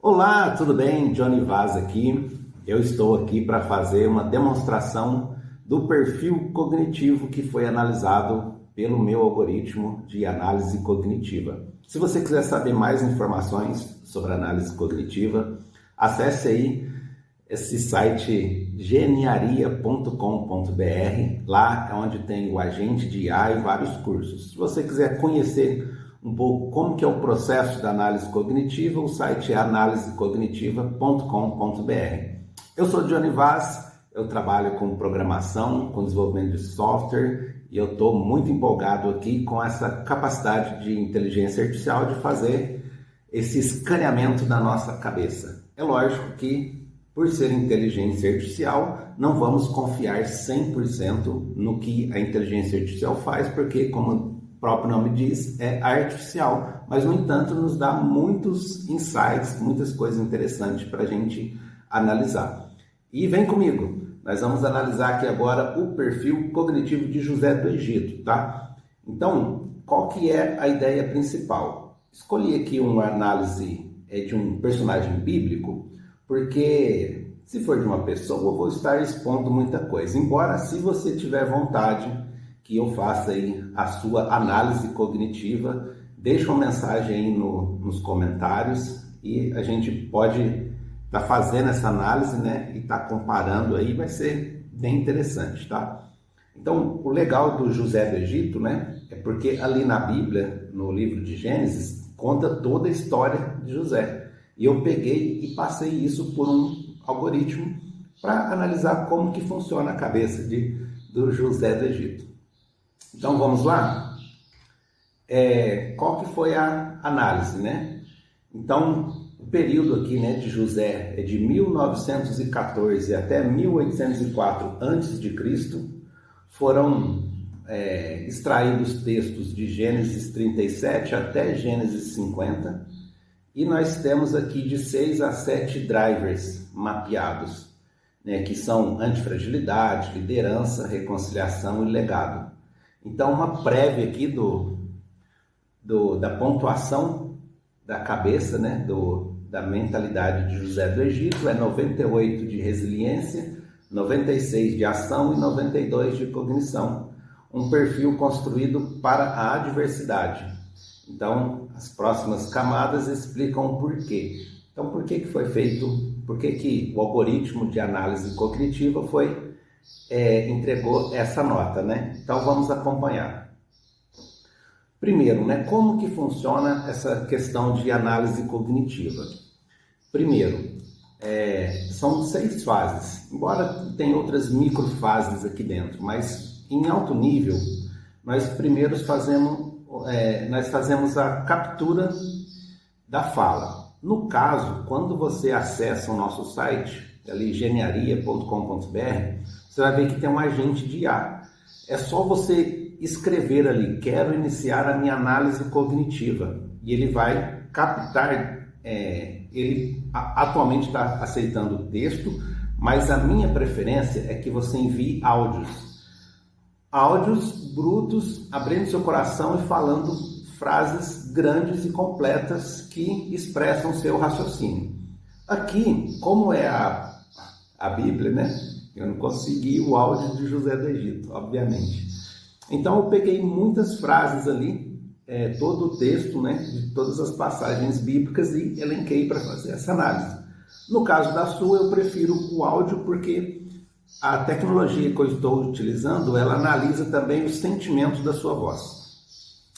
Olá, tudo bem? Johnny Vaz aqui. Eu estou aqui para fazer uma demonstração do perfil cognitivo que foi analisado pelo meu algoritmo de análise cognitiva. Se você quiser saber mais informações sobre análise cognitiva, acesse aí esse site geniaria.com.br. Lá é onde tem o agente de IA e vários cursos. Se você quiser conhecer um pouco como que é o processo da análise cognitiva, o site é analisecognitiva.com.br. Eu sou Johnny Vaz, eu trabalho com programação, com desenvolvimento de software e eu estou muito empolgado aqui com essa capacidade de inteligência artificial de fazer esse escaneamento da nossa cabeça. É lógico que, por ser inteligência artificial, não vamos confiar 100% no que a inteligência artificial faz, porque, como o próprio nome diz, é artificial, mas no entanto nos dá muitos insights, muitas coisas interessantes para a gente analisar. E vem comigo, nós vamos analisar aqui agora o perfil cognitivo de José do Egito, tá? Então, qual que é a ideia principal? Escolhi aqui uma análise de um personagem bíblico, porque se for de uma pessoa eu vou estar expondo muita coisa, embora se você tiver vontade que eu faça aí a sua análise cognitiva, deixa uma mensagem aí nos comentários e a gente pode estar fazendo essa análise, né? E estar comparando aí, vai ser bem interessante, tá? Então, o legal do José do Egito, né? É porque ali na Bíblia, no livro de Gênesis, conta toda a história de José. E eu peguei e passei isso por um algoritmo para analisar como que funciona a cabeça do José do Egito. Então vamos lá? Qual que foi a análise, né? Então, o período aqui, né, de José é de 1914 até 1804 a.C. Foram extraídos textos de Gênesis 37 até Gênesis 50 e nós temos aqui de 6 a 7 drivers mapeados, né, que são antifragilidade, liderança, reconciliação e legado. Então, uma prévia aqui da pontuação da cabeça, né, da mentalidade de José do Egito, é 98 de resiliência, 96 de ação e 92 de cognição. Um perfil construído para a adversidade. Então, as próximas camadas explicam o porquê. Então, por que foi feito, por que o algoritmo de análise cognitiva entregou essa nota, né? Então vamos acompanhar. Primeiro, né, como que funciona essa questão de análise cognitiva? Primeiro, são 6 fases, embora tenha outras microfases aqui dentro, mas em alto nível, nós primeiro fazemos a captura da fala. No caso, quando você acessa o nosso site, ali geniaria.com.br, você vai ver que tem um agente de IA. É só você escrever ali, quero iniciar a minha análise cognitiva, e ele vai captar, ele atualmente está aceitando o texto, mas a minha preferência é que você envie áudios brutos, abrindo seu coração e falando frases grandes e completas que expressam seu raciocínio. Aqui, como é a Bíblia, né? Eu não consegui o áudio de José do Egito, obviamente. Então, eu peguei muitas frases ali, todo o texto, né, de todas as passagens bíblicas e elenquei para fazer essa análise. No caso da sua, eu prefiro o áudio porque a tecnologia que eu estou utilizando, ela analisa também os sentimentos da sua voz.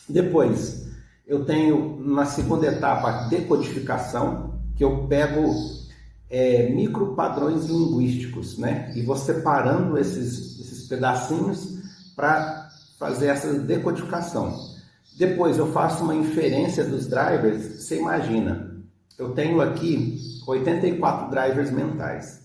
Depois, eu tenho na segunda etapa a decodificação, que eu pego micro padrões linguísticos, né? E vou separando esses pedacinhos para fazer essa decodificação. Depois eu faço uma inferência dos drivers. Você imagina, eu tenho aqui 84 drivers mentais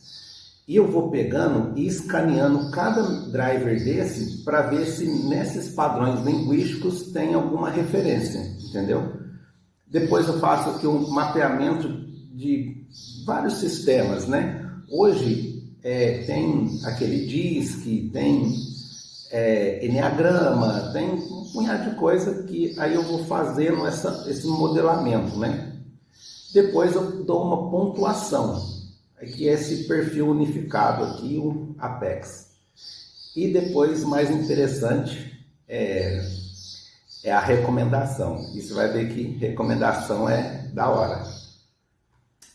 e eu vou pegando e escaneando cada driver desse para ver se nesses padrões linguísticos tem alguma referência, entendeu? Depois eu faço aqui um mapeamento de vários sistemas, né? Hoje tem aquele DISC, tem Enneagrama, tem um punhado de coisa que aí eu vou fazendo esse modelamento, né? Depois eu dou uma pontuação, que é esse perfil unificado aqui, o Apex. E depois, mais interessante, é a recomendação. E você vai ver que recomendação é da hora.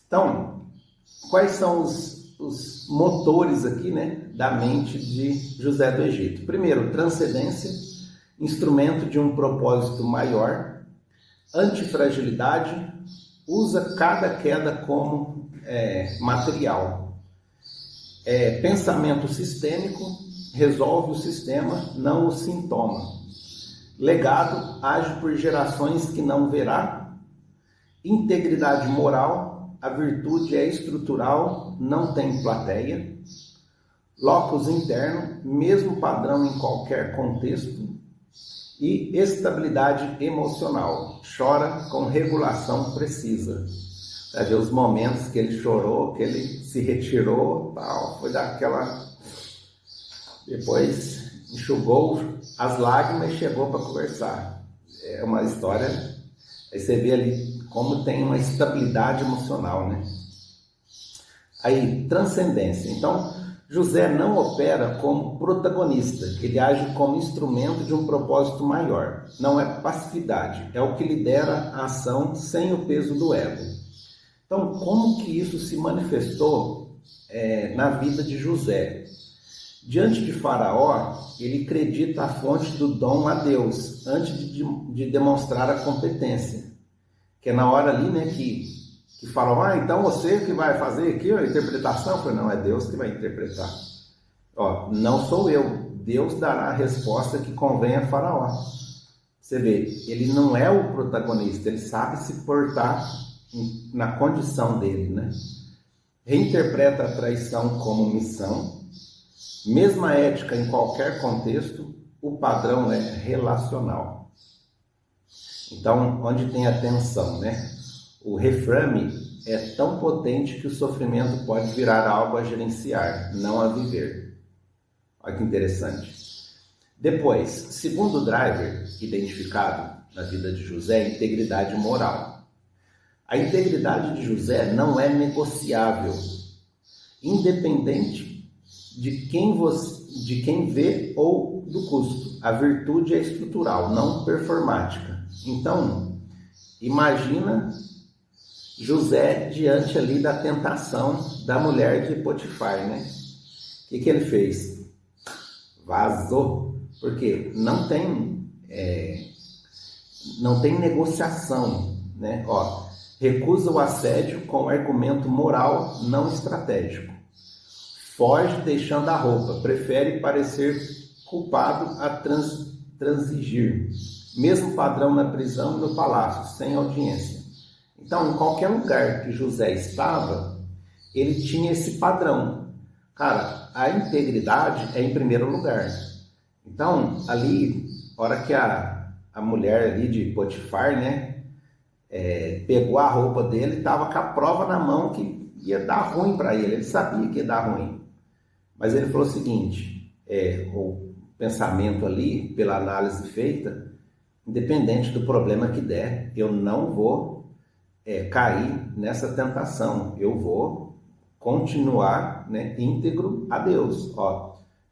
Então, quais são os motores aqui, né, da mente de José do Egito? Primeiro, transcendência, instrumento de um propósito maior. Antifragilidade, usa cada queda como material. Pensamento sistêmico, resolve o sistema, não o sintoma. Legado, age por gerações que não verá. Integridade moral, a virtude é estrutural, não tem plateia. Locus interno, mesmo padrão em qualquer contexto. E estabilidade emocional, chora com regulação precisa. Vai ver os momentos que ele chorou, que ele se retirou, tal, foi daquela... Depois enxugou as lágrimas e chegou para conversar. É uma história, aí você vê ali como tem uma estabilidade emocional, né? Aí, transcendência. Então, José não opera como protagonista, ele age como instrumento de um propósito maior. Não é passividade, é o que lidera a ação sem o peso do ego. Então, como que isso se manifestou na vida de José? Diante de Faraó, ele acredita a fonte do dom a Deus, antes de demonstrar a competência. Que é na hora ali, né, que Faraó, então você que vai fazer aqui a interpretação? Eu falei, não, é Deus que vai interpretar. Não sou eu, Deus dará a resposta que convém a Faraó. Você vê, ele não é o protagonista, ele sabe se portar na condição dele, né? Reinterpreta a traição como missão. Mesma ética em qualquer contexto, o padrão é relacional. Então, onde tem a tensão, né? O reframe é tão potente que o sofrimento pode virar algo a gerenciar, não a viver. Olha que interessante. Depois, segundo driver identificado na vida de José, integridade moral. A integridade de José não é negociável, independente de quem vê ou do custo. A virtude é estrutural, não performática. Então, imagina José diante ali da tentação da mulher de Potifar, né? O que ele fez? Vazou. Porque não tem negociação, né? Recusa o assédio com argumento moral não estratégico. Foge deixando a roupa, prefere parecer culpado a transigir. Mesmo padrão na prisão e no palácio, sem audiência. Então, em qualquer lugar que José estava, ele tinha esse padrão. Cara, a integridade é em primeiro lugar. Então, ali, a hora que a mulher ali de Potifar, né, pegou a roupa dele, estava com a prova na mão que ia dar ruim para ele. Ele sabia que ia dar ruim. Mas ele falou o seguinte, o pensamento ali, pela análise feita, independente do problema que der, eu não vou cair nessa tentação. Eu vou continuar, né, íntegro a Deus.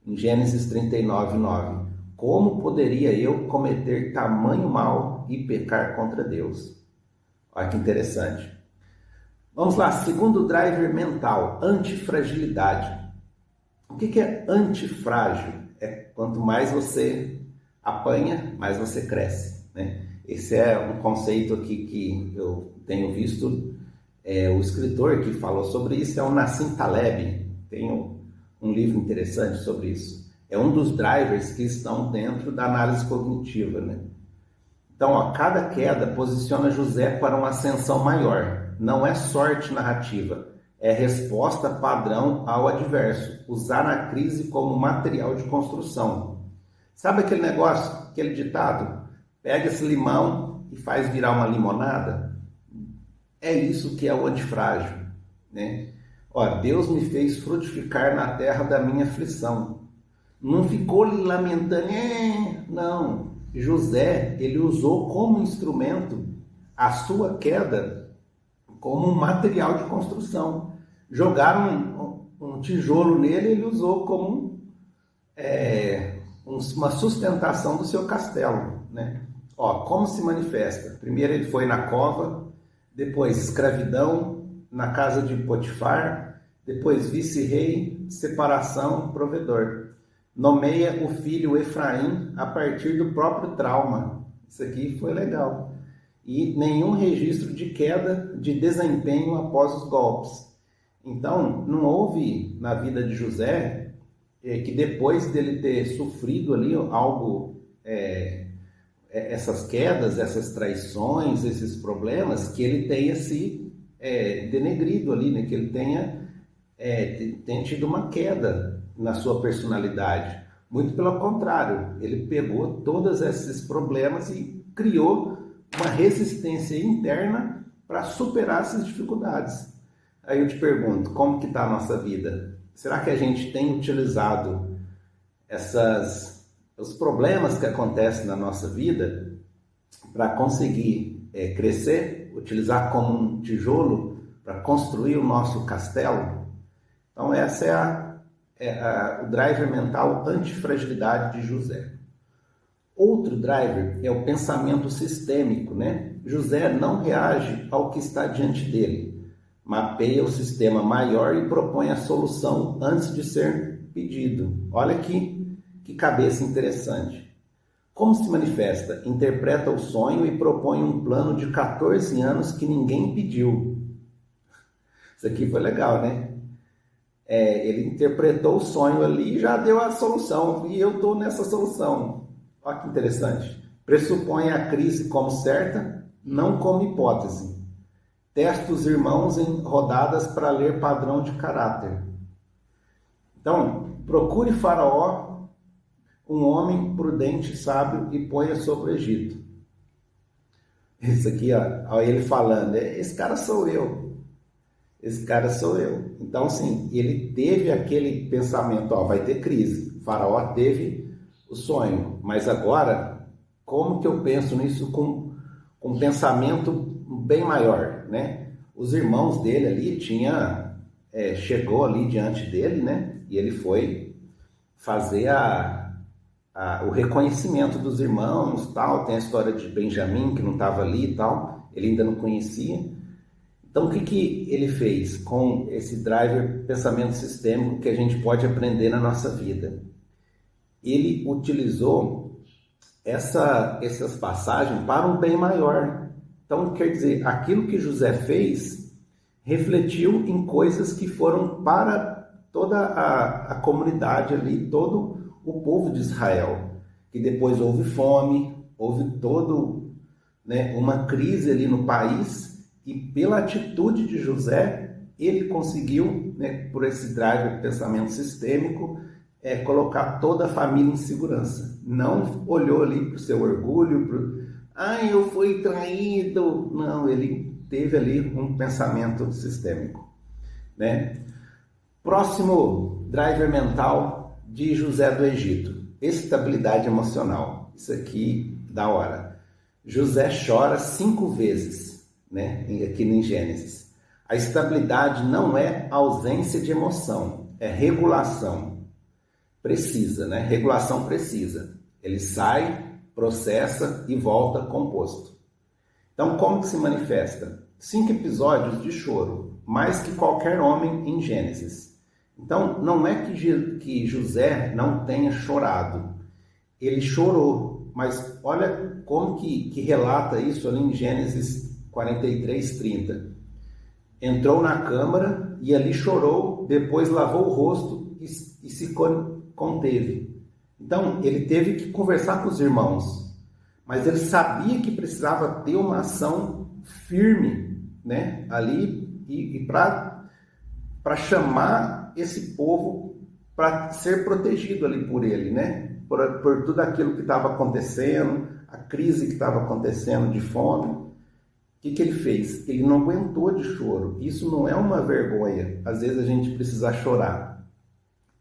Em Gênesis 39:9, como poderia eu cometer tamanho mal e pecar contra Deus? Olha que interessante. Vamos lá, segundo driver mental, antifragilidade. O que é antifrágil? Quanto mais você apanha, mais você cresce, né? Esse é um conceito aqui que eu tenho visto, o escritor que falou sobre isso é o Nassim Taleb, tem um livro interessante sobre isso. É um dos drivers que estão dentro da análise cognitiva, né? Então, cada queda posiciona José para uma ascensão maior. Não é sorte narrativa, é resposta padrão ao adverso. Usar a crise como material de construção. Sabe aquele negócio, aquele ditado? Pega esse limão e faz virar uma limonada? É isso que é o antifrágil, né? Deus me fez frutificar na terra da minha aflição. Não ficou lhe lamentando, não. José, ele usou como instrumento a sua queda como um material de construção. Jogaram um tijolo nele e ele usou como uma sustentação do seu castelo, né? Ó, como se manifesta? Primeiro ele foi na cova, depois escravidão, na casa de Potifar, depois vice-rei, separação, provedor. Nomeia o filho Efraim a partir do próprio trauma. Isso aqui foi legal. E nenhum registro de queda de desempenho após os golpes. Então, não houve na vida de José que depois dele ter sofrido ali algo, essas quedas, essas traições, esses problemas, que ele tenha se denegrido ali, né? Que ele tenha tido uma queda na sua personalidade. Muito pelo contrário, ele pegou todos esses problemas e criou uma resistência interna para superar essas dificuldades. Aí eu te pergunto, como que está a nossa vida? Será que a gente tem utilizado os problemas que acontecem na nossa vida para conseguir crescer, utilizar como um tijolo para construir o nosso castelo? Então essa o driver mental antifragilidade de José. Outro driver é o pensamento sistêmico, né? José não reage ao que está diante dele, mapeia o sistema maior e propõe a solução antes de ser pedido. Olha aqui que cabeça interessante. Como se manifesta? Interpreta o sonho e propõe um plano de 14 anos que ninguém pediu. Isso aqui foi legal, né? Ele interpretou o sonho ali e já deu a solução. E eu estou nessa solução. Olha que interessante. Pressupõe a crise como certa, não como hipótese. Testa os irmãos em rodadas para ler padrão de caráter. Então, procure Faraó, um homem prudente e sábio, e ponha sobre o Egito. Isso aqui, ó ele falando, esse cara sou eu. Esse cara sou eu. Então, assim, ele teve aquele pensamento, vai ter crise. Faraó teve o sonho, mas agora, como que eu penso nisso com um pensamento bem maior, né? Os irmãos dele ali chegou ali diante dele, né? E ele foi fazer o reconhecimento dos irmãos, tal. Tem a história de Benjamim, que não estava ali e tal, ele ainda não conhecia. Então, o que ele fez com esse driver pensamento sistêmico que a gente pode aprender na nossa vida? Ele utilizou essas passagens para um bem maior. Então, quer dizer, aquilo que José fez refletiu em coisas que foram para toda a comunidade ali, todo o povo de Israel. Que depois houve fome, houve uma crise ali no país, e pela atitude de José, ele conseguiu, por esse drive de pensamento sistêmico, colocar toda a família em segurança. Não olhou ali para o seu orgulho, eu fui traído. Não, ele teve ali um pensamento sistêmico, né? Próximo driver mental de José do Egito, estabilidade emocional. Isso aqui, da hora. José chora 5 vezes, né? Aqui em Gênesis. A estabilidade não é ausência de emoção, é regulação. Precisa, né? Regulação precisa. Ele sai, processa e volta composto. Então, como que se manifesta? 5 episódios de choro, mais que qualquer homem em Gênesis. Então, não é que José não tenha chorado. Ele chorou, mas olha como que relata isso ali em Gênesis 43:30. Entrou na câmara e ali chorou, depois lavou o rosto e se conteve. Então, ele teve que conversar com os irmãos, mas ele sabia que precisava ter uma ação firme, né, ali e para chamar esse povo para ser protegido ali por ele, né, por tudo aquilo que estava acontecendo, a crise que estava acontecendo de fome. O que ele fez? Ele não aguentou de choro. Isso não é uma vergonha. Às vezes a gente precisa chorar.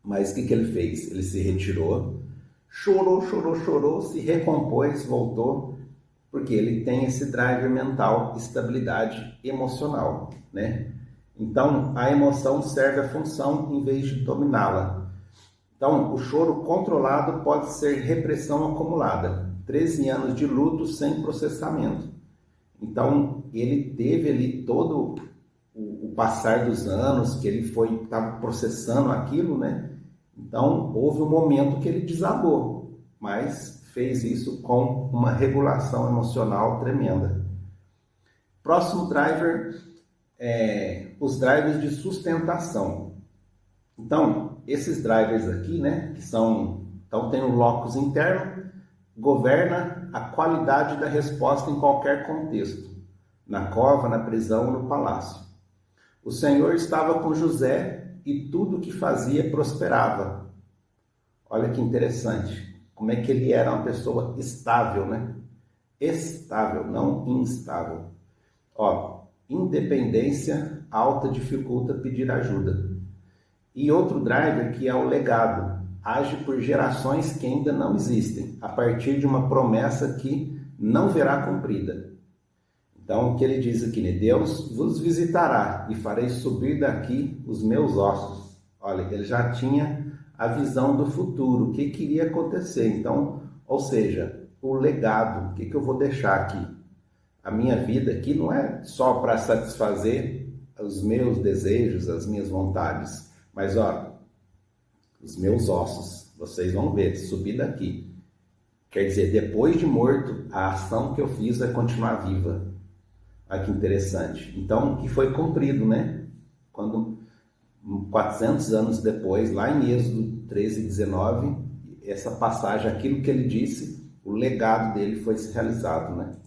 Mas o que ele fez? Ele se retirou, chorou, se recompôs, voltou porque ele tem esse driver mental, estabilidade emocional, né? Então, a emoção serve a função em vez de dominá-la. Então, o choro controlado pode ser repressão acumulada. 13 anos de luto sem processamento. Então, ele teve ali todo o passar dos anos que ele estava processando aquilo, né? Então, houve um momento que ele desabou, mas fez isso com uma regulação emocional tremenda. Próximo driver os drivers de sustentação. Então, esses drivers aqui, né, que são, então tem o locus interno, governa a qualidade da resposta em qualquer contexto, na cova, na prisão, no palácio. O Senhor estava com José e tudo o que fazia prosperava. Olha que interessante, como é que ele era uma pessoa estável, né? Estável, não instável. Independência alta dificulta pedir ajuda. E outro driver que é o legado, age por gerações que ainda não existem, a partir de uma promessa que não verá cumprida. Então, o que ele diz aqui, né? Deus vos visitará e farei subir daqui os meus ossos. Olha, ele já tinha a visão do futuro, o que iria acontecer. Então, ou seja, o legado, o que eu vou deixar aqui? A minha vida aqui não é só para satisfazer os meus desejos, as minhas vontades, mas os meus ossos, vocês vão ver, subir daqui. Quer dizer, depois de morto, a ação que eu fiz vai continuar viva. Olha que interessante. Então, que foi cumprido, né? Quando 400 anos depois, lá em Êxodo 13:19, essa passagem, aquilo que ele disse, o legado dele foi realizado, né?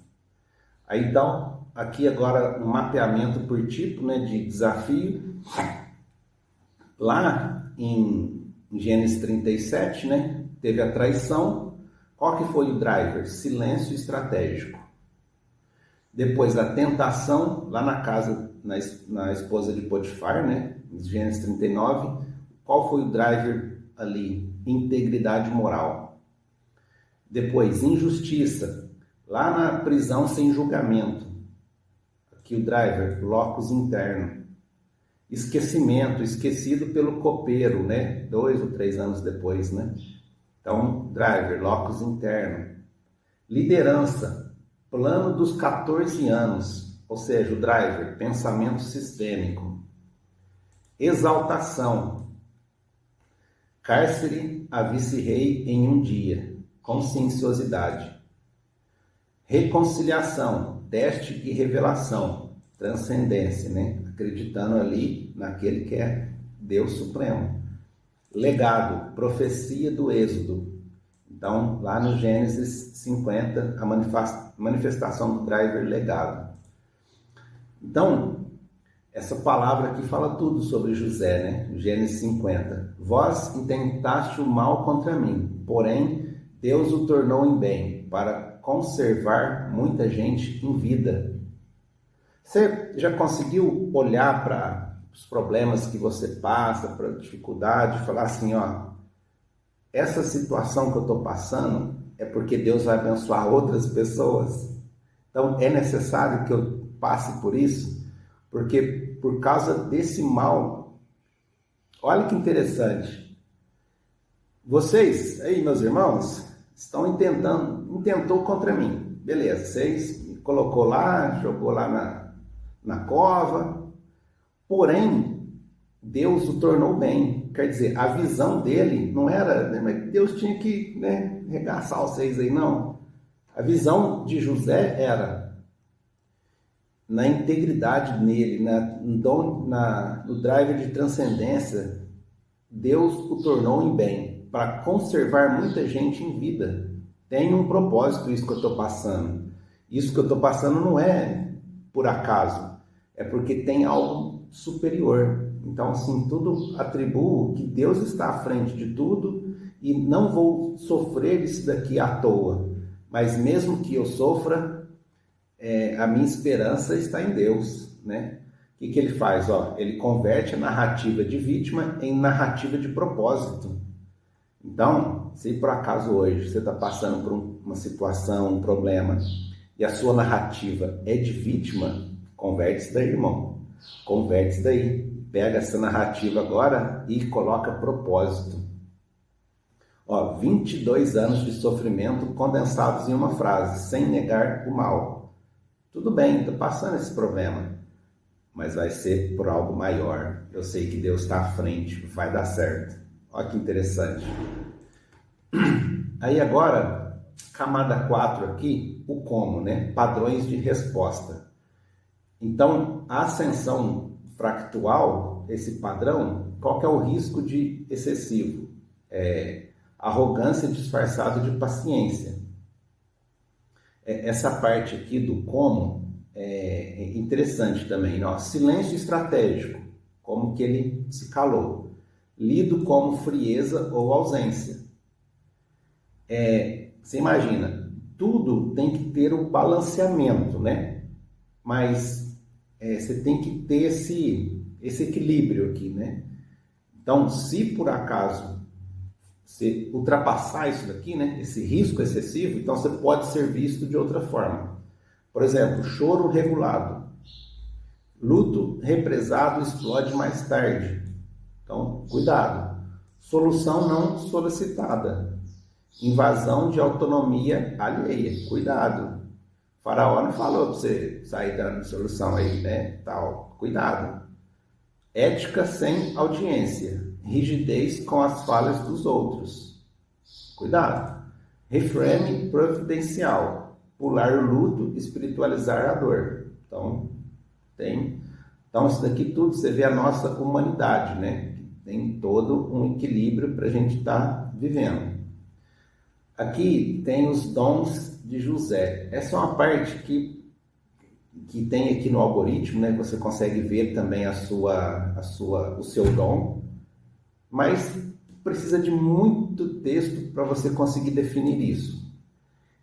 Aí então, aqui agora um mapeamento por tipo, né, de desafio. Lá em Gênesis 37, né, teve a traição. Qual que foi o driver? Silêncio estratégico. Depois a tentação, lá na casa, na esposa de Potifar, né, em Gênesis 39. Qual foi o driver ali? Integridade moral. Depois, injustiça. Lá na prisão sem julgamento, aqui o driver, locus interno. Esquecimento, esquecido pelo copeiro, né? 2 ou 3 anos depois, né? Então, driver, locus interno. Liderança, plano dos 14 anos, ou seja, o driver, pensamento sistêmico. Exaltação, cárcere a vice-rei em um dia, conscienciosidade. Reconciliação, teste e revelação, transcendência, né? Acreditando ali naquele que é Deus Supremo. Legado, profecia do Êxodo. Então, lá no Gênesis 50, a manifestação do driver legado. Então, essa palavra aqui fala tudo sobre José, né? Gênesis 50. Vós intentaste o mal contra mim, porém Deus o tornou em bem, para conservar muita gente em vida. Você já conseguiu olhar para os problemas que você passa, para a dificuldade, e falar assim, essa situação que eu estou passando é porque Deus vai abençoar outras pessoas? Então é necessário que eu passe por isso, porque por causa desse mal, olha que interessante, vocês aí, meus irmãos, intentou contra mim, beleza, vocês me colocou lá, jogou lá na cova, porém, Deus o tornou bem, quer dizer, a visão dele não era, né, Deus tinha que, né, regaçar vocês aí, não, a visão de José era na integridade nele, no driver de transcendência, Deus o tornou em bem, para conservar muita gente em vida. Tem um propósito isso que eu estou passando. Isso que eu estou passando não é por acaso, é porque tem algo superior. Então, assim, tudo atribuo que Deus está à frente de tudo e não vou sofrer isso daqui à toa. Mas mesmo que eu sofra, a minha esperança está em Deus, né? O que ele faz? Ele converte a narrativa de vítima em narrativa de propósito. Então, se por acaso hoje você está passando por uma situação, um problema, e a sua narrativa é de vítima, converte isso daí, irmão. Converte isso daí. Pega essa narrativa agora e coloca propósito. 22 anos de sofrimento condensados em uma frase, sem negar o mal. Tudo bem, estou passando esse problema, mas vai ser por algo maior. Eu sei que Deus está à frente, vai dar certo. Olha que interessante. Aí agora, camada 4 aqui, o como, né? Padrões de resposta. Então, a ascensão fractual, esse padrão, qual que é o risco de excessivo? Arrogância disfarçada de paciência. Essa parte aqui do como é interessante também. Silêncio estratégico, como que ele se calou. Lido como frieza ou ausência. Você imagina, tudo tem que ter um balanceamento, né? Mas você tem que ter esse equilíbrio aqui, né? Então, se por acaso você ultrapassar isso daqui, né? Esse risco excessivo, então você pode ser visto de outra forma. Por exemplo, choro regulado. Luto represado explode mais tarde. Então, cuidado. Solução não solicitada. Invasão de autonomia alheia. Cuidado. Faraó não falou para você sair dando solução aí, né? Tal. Cuidado. Ética sem audiência. Rigidez com as falhas dos outros. Cuidado. Reframe providencial. Pular o luto, espiritualizar a dor. Então, isso daqui tudo, você vê a nossa humanidade, né? Tem todo um equilíbrio para a gente estar vivendo. Aqui tem os dons de José. Essa é uma parte que tem aqui no algoritmo, né? Você consegue ver também o seu dom, mas precisa de muito texto para você conseguir definir isso.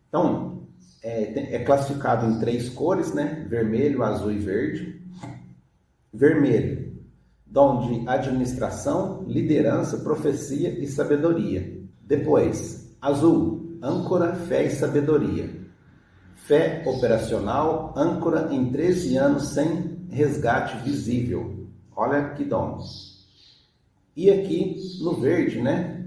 Então, é classificado em 3 cores, né? Vermelho, azul e verde. Vermelho, dom de administração, liderança, profecia e sabedoria. Depois, azul, âncora, fé e sabedoria. Fé operacional, âncora em 13 anos sem resgate visível. Olha que dom. E aqui no verde, né?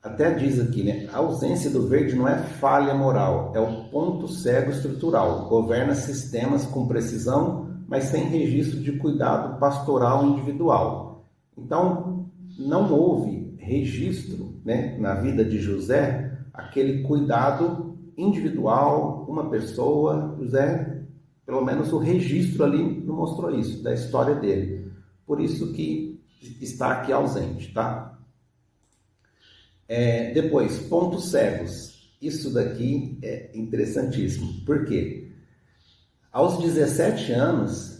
Até diz aqui, né? A ausência do verde não é falha moral, é o ponto cego estrutural. Governa sistemas com precisão, mas sem registro de cuidado pastoral individual. Então, não houve registro, né, na vida de José, aquele cuidado individual, uma pessoa. José, pelo menos o registro ali não mostrou isso, da história dele. Por isso que está aqui ausente, tá? Depois, pontos cegos. Isso daqui é interessantíssimo. Por quê? Aos 17 anos,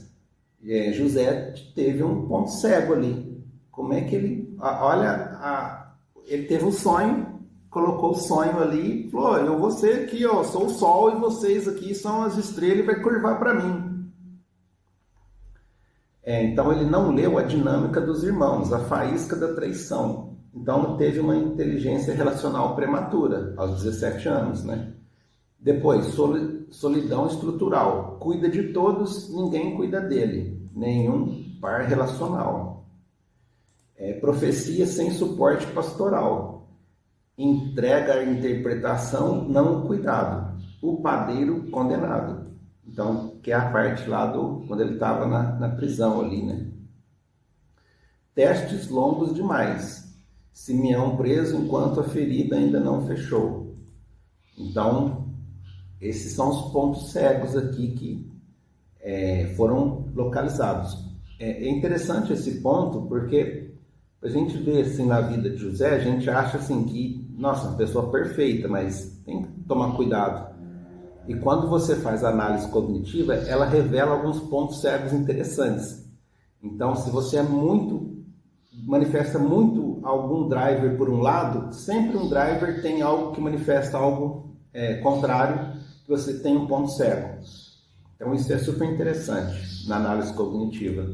José teve um ponto cego ali. Como é que ele... ele teve um sonho, colocou o sonho ali e falou: eu vou ser aqui, sou o sol e vocês aqui são as estrelas e vai curvar para mim. Então ele não leu a dinâmica dos irmãos, a faísca da traição. Então teve uma inteligência relacional prematura, aos 17 anos, né? Depois, solidão estrutural. Cuida de todos, ninguém cuida dele. Nenhum par relacional. Profecia sem suporte pastoral. Entrega a interpretação, não o cuidado. O padeiro condenado. Então, que é a parte lá quando ele estava na prisão ali, né? Testes longos demais. Simeão preso enquanto a ferida ainda não fechou. Então, esses são os pontos cegos aqui que foram localizados. É interessante esse ponto porque a gente vê assim na vida de José, a gente acha assim que, nossa, uma pessoa perfeita, mas tem que tomar cuidado. E quando você faz a análise cognitiva, ela revela alguns pontos cegos interessantes. Então, se você manifesta muito algum driver por um lado, sempre um driver tem algo que manifesta algo contrário, que você tem um ponto cego. Então isso é super interessante na análise cognitiva.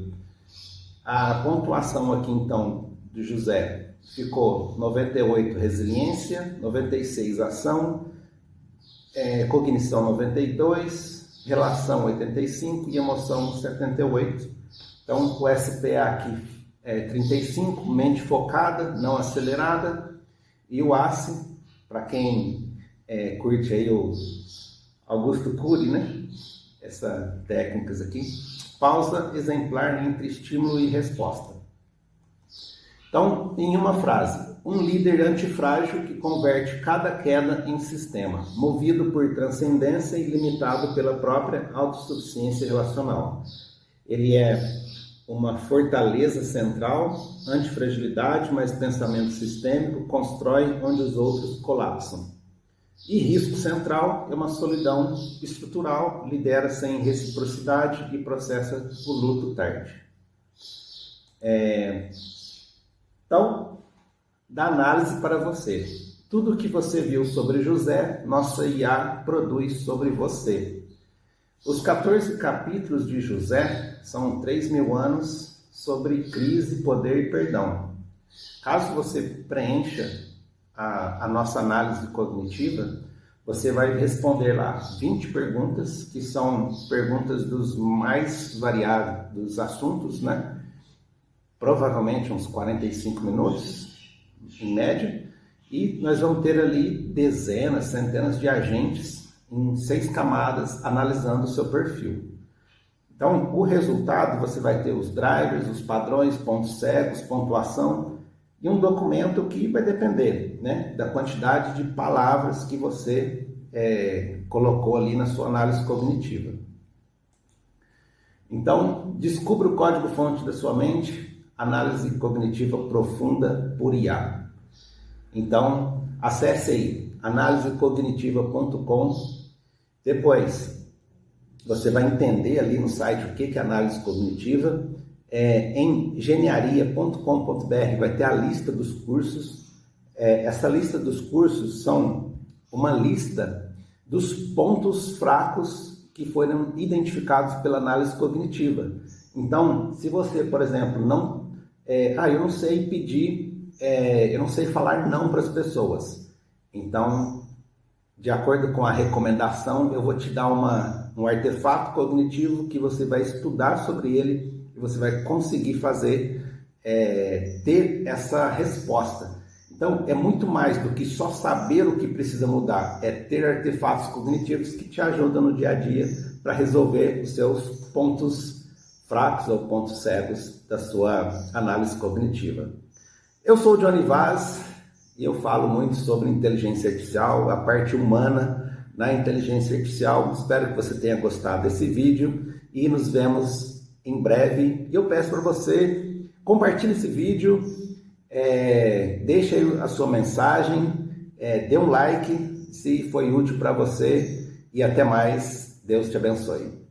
A pontuação aqui então do José ficou 98 resiliência, 96 ação, cognição 92, relação 85 e emoção 78. Então, o SPA aqui é 35, mente focada, não acelerada. E o ACE, para quem curte aí o Augusto Cury, né? Essas técnicas aqui. Pausa exemplar entre estímulo e resposta. Então, em uma frase, um líder antifrágil que converte cada queda em sistema, movido por transcendência e limitado pela própria autossuficiência relacional. Ele é uma fortaleza central, antifragilidade, mas pensamento sistêmico, constrói onde os outros colapsam. E risco central é uma solidão estrutural, lidera sem reciprocidade e processa o luto tarde. Então, da análise para você. Tudo o que você viu sobre José, nossa IA produz sobre você. Os 14 capítulos de José são 3.000 anos sobre crise, poder e perdão. Caso você preencha a nossa análise cognitiva, você vai responder lá 20 perguntas, que são perguntas dos mais variados dos assuntos, né? Provavelmente uns 45 minutos, em média, e nós vamos ter ali dezenas, centenas de agentes em 6 camadas analisando o seu perfil. Então, o resultado, você vai ter os drivers, os padrões, pontos cegos, pontuação, e um documento que vai depender, né, da quantidade de palavras que você colocou ali na sua análise cognitiva. Então, descubra o código-fonte da sua mente, análise cognitiva profunda por IA. Então, acesse aí, analisecognitiva.com. Depois, você vai entender ali no site o que é análise cognitiva. Em engenharia.com.br vai ter a lista dos cursos. Essa lista dos cursos são uma lista dos pontos fracos que foram identificados pela análise cognitiva. Então, se você, por exemplo, eu não sei pedir, eu não sei falar não para as pessoas. Então, de acordo com a recomendação, eu vou te dar um artefato cognitivo que você vai estudar sobre ele e você vai conseguir fazer, ter essa resposta. Então, é muito mais do que só saber o que precisa mudar, é ter artefatos cognitivos que te ajudam no dia a dia para resolver os seus pontos fracos ou pontos cegos da sua análise cognitiva. Eu sou o Johnny Vaz e eu falo muito sobre inteligência artificial, a parte humana na inteligência artificial. Espero que você tenha gostado desse vídeo e nos vemos em breve. E eu peço para você, compartilhe esse vídeo, deixe aí a sua mensagem, dê um like se foi útil para você e até mais. Deus te abençoe.